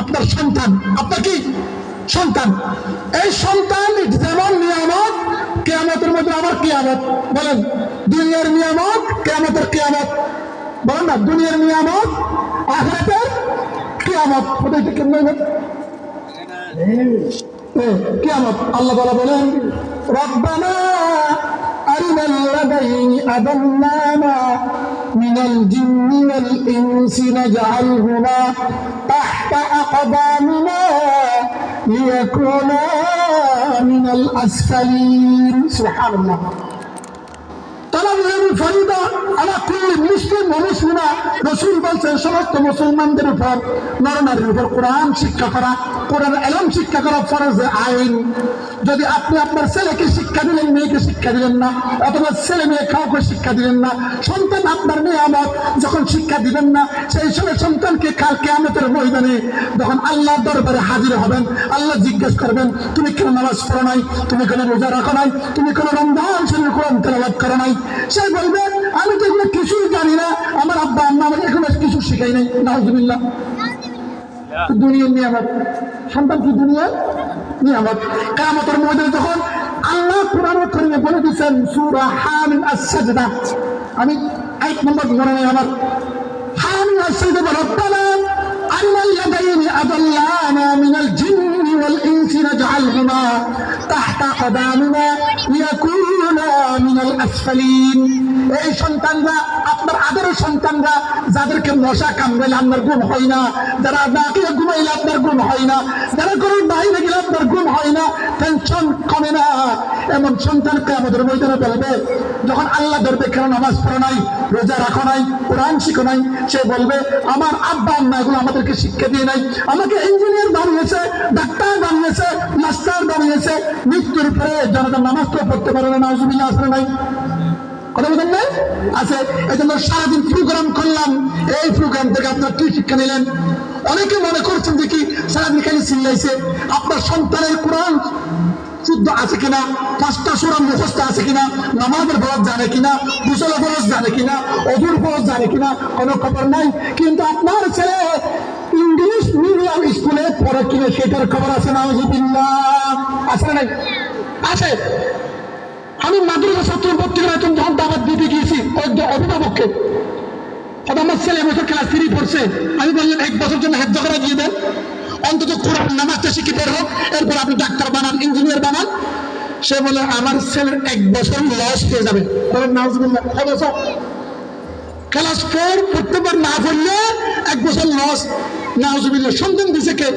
আপনার সন্তান, আপনার কি সন্তান। এই সন্তান যেমন নিয়ামত, কিয়ামতের মধ্যে আবার কিয়ামত। বলেন, দুনিয়ার নিয়ামত, কিয়ামতের কিয়ামত। বলেন না, দুনিয়ার নিয়ামত, আখিরাতের কিয়ামত। ওটাই কেমন কিয়ামত। আল্লাহ তাআলা বলেন, রব্বানা আরিনাল লাযাইনি আদাল্লানা মিনাল জিন্নি ওয়াল ইনসি নাজআলহুমা তাহতা আকদামিনা লিয়াকুনা মিনাল আসফালিন। সুবহানাল্লাহ। রাসূল বলছেন সমস্ত মুসলমানদের উপর, নরনারীর উপর কোরআন শিক্ষা করা, কোরআন ইলম শিক্ষা করা ফরজ আইন। যদি আপনি আপনার ছেলেকে শিক্ষা দিলেন, মেয়েকে শিক্ষা দিলেন না, অথবা ছেলে মেয়ে কাউকে শিক্ষা দিলেন না, সন্তান আপনার নিয়ামত, যখন শিক্ষা দিবেন না, সেই সময় সন্তানকে কাল কিয়ামতের ময়দানে যখন আল্লাহর দরবারে হাজির হবেন, আল্লাহ জিজ্ঞেস করবেন, তুমি কেন নামাজ পড়ো নাই, তুমি কেন রোজা রাখো নাই, তুমি কেন রমজান শরীফ কোরআন তেলাওয়াত করো নাই। সে বলবে, আমি তো এগুলো কিছুই জানি না, আমার আব্বা আম্মা আমাকে এখনো কিছু শিখাই নাই। নাউজুবিল্লাহ। দুনিয়ার নিয়ামত, সন্তান কি দুনিয়ার নিয়ামত। কিয়ামতের ময়দানে যখন আল্লাহ কোরআন কারীমে বলে দিয়েছেন, সূরা হামিম আস-সাজদা, আমি 1 নম্বর মনে নেই আমার, হামিম আস-সাজদা, রব্বানা আরিনাল লাযাইনি আদাল্লানা মিনাল জিন্নি ওয়াল ইনসি নাজআলহুমা তাহতা আকদামিনা লিয়াকুনা মিনাল আসফালিন। এই সন্তানরা, আপনার আদরের সন্তানরা, যাদেরকে মশা কামড়াইলে আপনার ঘুম হয় না, যারা ডাকিয়ে ঘুমাইলে আপনার ঘুম হয় না, যারা ঘরের বাইরে গেলে আপনার ঘুম হয় না, টেনশন কমে না, এমন সন্তানকে আমাদের ময়দানে বলবে, যখন আল্লাহ ধরবে কেন নামাজ পড়ো নাই, রোজা রাখো নাই, কোরআন শিখো নাই, সে বলবে, আমার আব্বা আম্মা এগুলো আমাদেরকে শিক্ষা দিয়ে নাই, আমাকে ইঞ্জিনিয়ার বানিয়েছে, ডাক্তার বানিয়েছে, মাস্টার বানিয়েছে, মৃত্যুর পরে জনতা নামাজ তো পড়তে পারে না। নাউজুবিল্লাহ। আসলে নাই, কথা বলেন না আছে। এই জন্য সারাদিন প্রোগ্রাম করলাম, এই প্রোগ্রাম থেকে আপনার কি শিক্ষা নিলেন? অনেকে মনে করছেন যে কি সারাদিন খালি চিল্লাইছে। আপনার সন্তানের কোরআন শুদ্ধ আছে কিনা, 5টা সূরা মুখস্থ আছে কিনা, নামাজের ফরজ জানে কিনা, গোসলের ফরজ জানে কিনা, ওযুর ফরজ জানে কিনা, কোনো খবর নাই। কিন্তু আপনার ছেলে ইংলিশ মিডিয়াম স্কুলে পড়ে কিনা সেটার খবর আছে। নাউজুবিল্লাহ। আছে নাই? আছে। আমি মাদ্রাসা ছাত্র ভর্তি করে যখন দাওয়াত দিতে গিয়েছি অভিভাবককে, আমার ছেলে এবছর ক্লাস 3 পড়ছে, আমি বললাম 1 বছর জন্য হেফজ করে দিয়ে দেন, অন্তত কোরআন নামাজটা শিখে বের হোক, এরপর আপনি ডাক্তার বানান, ইঞ্জিনিয়ার বানান। সে বলে, আমার ছেলের 1 বছর লস হয়ে যাবে। নাউজুবিল্লাহ। ক্লাস 4 পড়তে পার না পড়লে 1 বছর লস। নাউজুবিল্লাহ। সন্তান দিছে কে?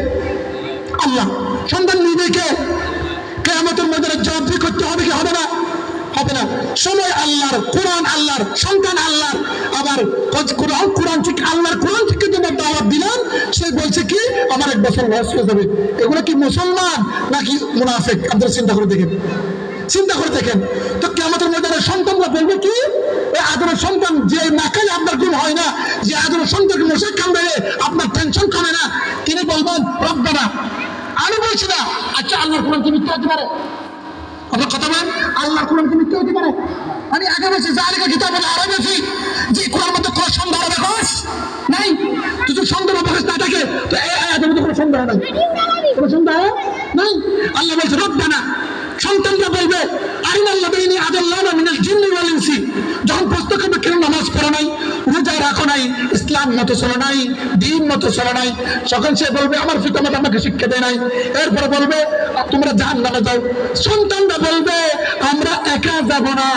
আল্লাহ। সন্তান নিবে কে? কিয়ামতের ময়দানে জবাবদিহি করতে হবে কি হবে না? হবে না। সময় আল্লাহর, কোরআন আল্লাহর, সন্তান আল্লাহর। আবার কোরআন ঠিক আল্লাহর কোরআন থেকে তোমার দাওয়াত দিলাম, সে বলছে কি আমার 1 বছর লস হয়ে যাবে। এগুলো কি মুসলমান নাকি মুনাফিক? আপনারা চিন্তা করে দেখেন, চিন্তা করে দেখেন। তো কিয়ামতের ময়দানে সন্তানরা বলবে কি, এই আদরের সন্তান যে না খাইলে আপনার ঘুম হয় না, যে আদরের সন্তানকে মশা কামড়ালে আপনার টেনশন কমে না, তিনি বলবেন, রব্বানা, আমি বলছি না, আচ্ছা আল্লাহর কোরআন কি মিথ্যা হতে পারে? আপনার কথা বলেন, আল্লাহর কোরআন কি মিথ্যা হতে পারে? আমি আগে বলছি, জালিকা কিতাবুন আরাবিয়্যুন, যে কোরআন মধ্যে কোনো সন্দেহ অবকাশ নাই। যদি সন্দেহ অবকাশ না থাকে, তো এই আয়াতের মধ্যে কোনো সন্দেহ নাই, কোনো সন্দেহ নাই। আল্লাহ বলছে, রব্বানা, সন্তানরা বলবে, আরিনাল লাযাইনি আদাল্লানা মিনাল জিন্নি ওয়াল ইনসি, যখন প্রশ্ন করবে কেন নামাজ পড়ো নাই, রোজা রাখো নাই, ইসলাম মতো চলো নাই, দ্বীন মতো চলো নাই, তখন সে বলবে, আমার পিতামাতা আমাকে শিক্ষা দেয় নাই। এরপরে বলবে, তোমরা জাহান্নামে যাও। সন্তানরা বলবে, আমরা একা যাব না,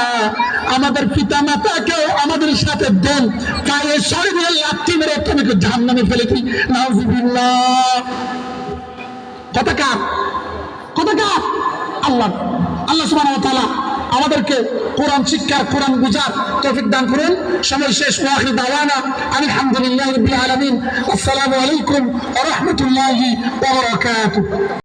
আমাদের পিতামাতাকেও আমাদের সাথে দেন, পায়ে শরীরে লাথি মেরে তোমাকে জাহান্নামে ফেলে দিই। নাউজুবিল্লাহ। কথা কার? কথা কার? আল্লাহ। আল্লাহ সুবহানাহু ওয়া তাআলা আমাদেরকে কোরআন শিক্ষার, কোরআন বুঝার তৌফিক দান করুন। সময় শেষ। ওয়া আখিরু দাওয়ানা আলহামদুলিল্লাহি রাব্বিল আলামিন। আসসালামু আলাইকুম ওয়া রাহমাতুল্লাহি ওয়া বারাকাতুহু।